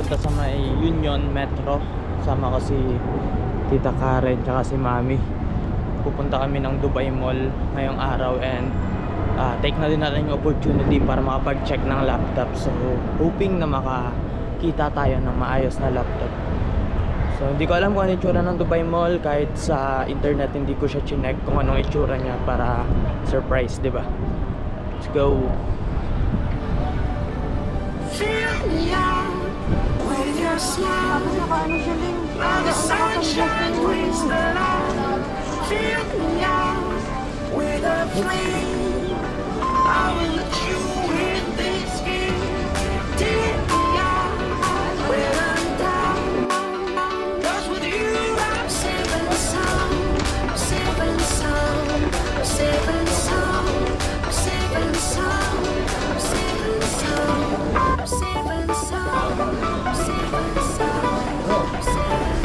pupunta sa may Union Metro. Sama ko si Tita Karen tsaka si Mami. Pupunta kami ng Dubai Mall ngayong araw and take na din natin yung opportunity para makapag-check ng laptop. So hoping na makakita tayo ng maayos na laptop. So hindi ko alam kung ano itsura ng Dubai Mall. Kahit sa internet hindi ko siya chinek kung anong itsura niya para surprise, diba? Let's go. Fill me out with your smile. While the sunshine brings the light. Fill me out with a flame. I will let you in this game. Take me out when I'm down. 'Cause with you I'm saving some. I'm saving some. I'm saving some. I'm saving some. I'm saving some. I'm saving some. I'm saving some. I'm saving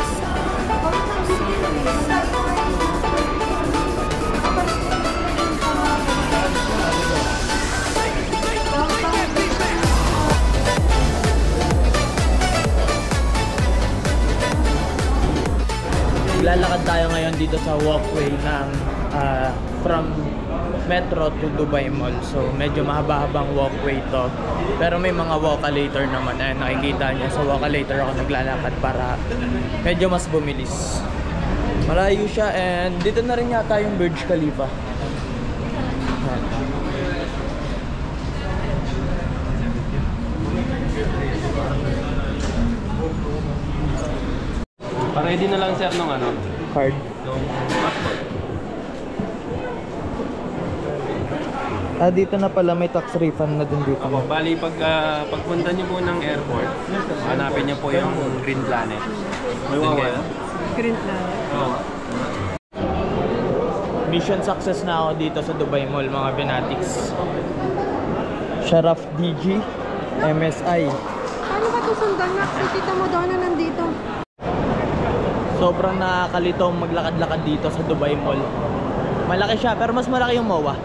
Lalakad tayo ngayon dito sa walkway ng from Metro to Dubai Mall. So medyo mahaba-habang walkway to. Pero may mga walkalator naman. Ayan, nakikita niya. Sa walkalator ako naglalakad para medyo mas bumilis. Malayo siya and dito na rin yata yung Burj Khalifa. Pa-ready na lang sir nung ano? Card. Nung passport. Dito na pala may tax refund na din dito. Opo, bali pagpunta niyo po ng airport, hanapin niyo po yung Green Planet. May wala? Green Planet. Oo. Mission success na ako dito sa Dubai Mall, mga Fanatics. Sharaf DG, MSI. Paano ka ito sundan na? Si Tita Madonna nandito. Sobrang nakakalito maglakad-lakad dito sa Dubai Mall. Malaki siya, pero mas malaki yung MOA.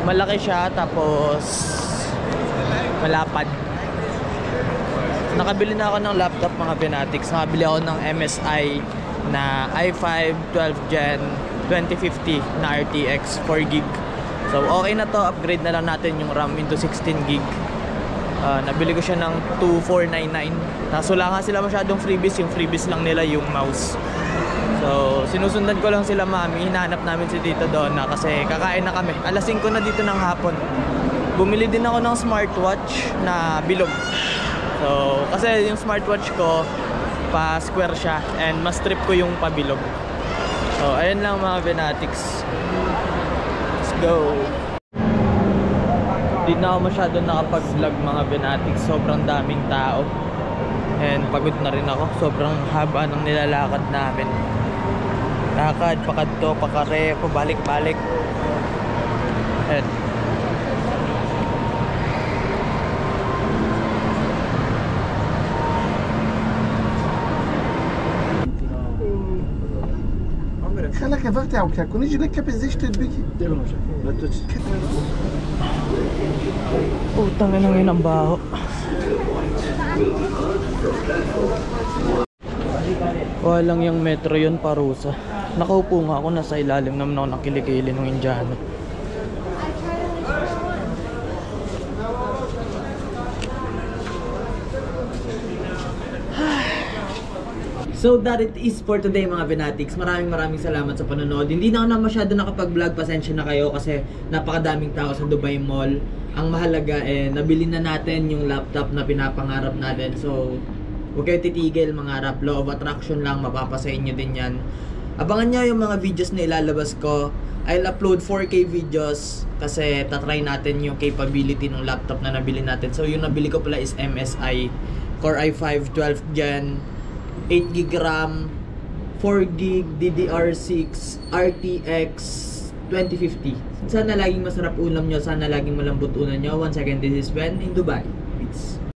Malaki siya, tapos malapad. Nakabili na ako ng laptop, mga Fanatics. Nakabili ako ng MSI na i5 12 Gen 2050 na RTX 4GB. So okay na to, upgrade na lang natin yung RAM into 16GB. Nabili ko siya ng 2499. Wala nga sila masyadong freebies. Yung freebies lang nila yung mouse. So sinusundan ko lang sila, Mami. Hinahanap namin si Tito Donna kasi kakain na kami. Alas 5 na dito ng hapon. Bumili din ako ng smartwatch na bilog. So kasi yung smartwatch ko pa square siya and mas trip ko yung pabilog. So ayun lang, mga Fanatics. Let's go. Di na ako masyado nakapag-vlog, mga Fanatics. Sobrang daming tao and pagod na rin ako. Sobrang haba ng nilalakad namin. Lakad, pakadto, pakare, pabalik-balik. And خلك يا فقتي او كاكو نيجي لك كابيزيش تدبيكي utang na ngayon ang baho. Walang yung metro yun, parusa. Nakaupo nga ako, nasa ilalim naman ako ng kilikili ng Indiano. So that it is for today, mga Fanatics. Maraming salamat sa panonood. Hindi na ako na masyado nakapag-vlog. Pasensya na kayo kasi napakadaming tao sa Dubai Mall. Ang mahalaga nabili na natin yung laptop na pinapangarap natin. So huwag kayo titigil, mangarap. Law of attraction lang, mapapasa inyo din yan. Abangan nyo yung mga videos na ilalabas ko. I'll upload 4K videos kasi tatry natin yung capability ng laptop na nabili natin. So yung nabili ko pala is MSI Core i5 12 Gen 8GB RAM, 4GB DDR6 RTX 2050. Sana laging masarap ulam nyo, sana laging malambot unan nyo. Once again, this is Ben in Dubai. Peace.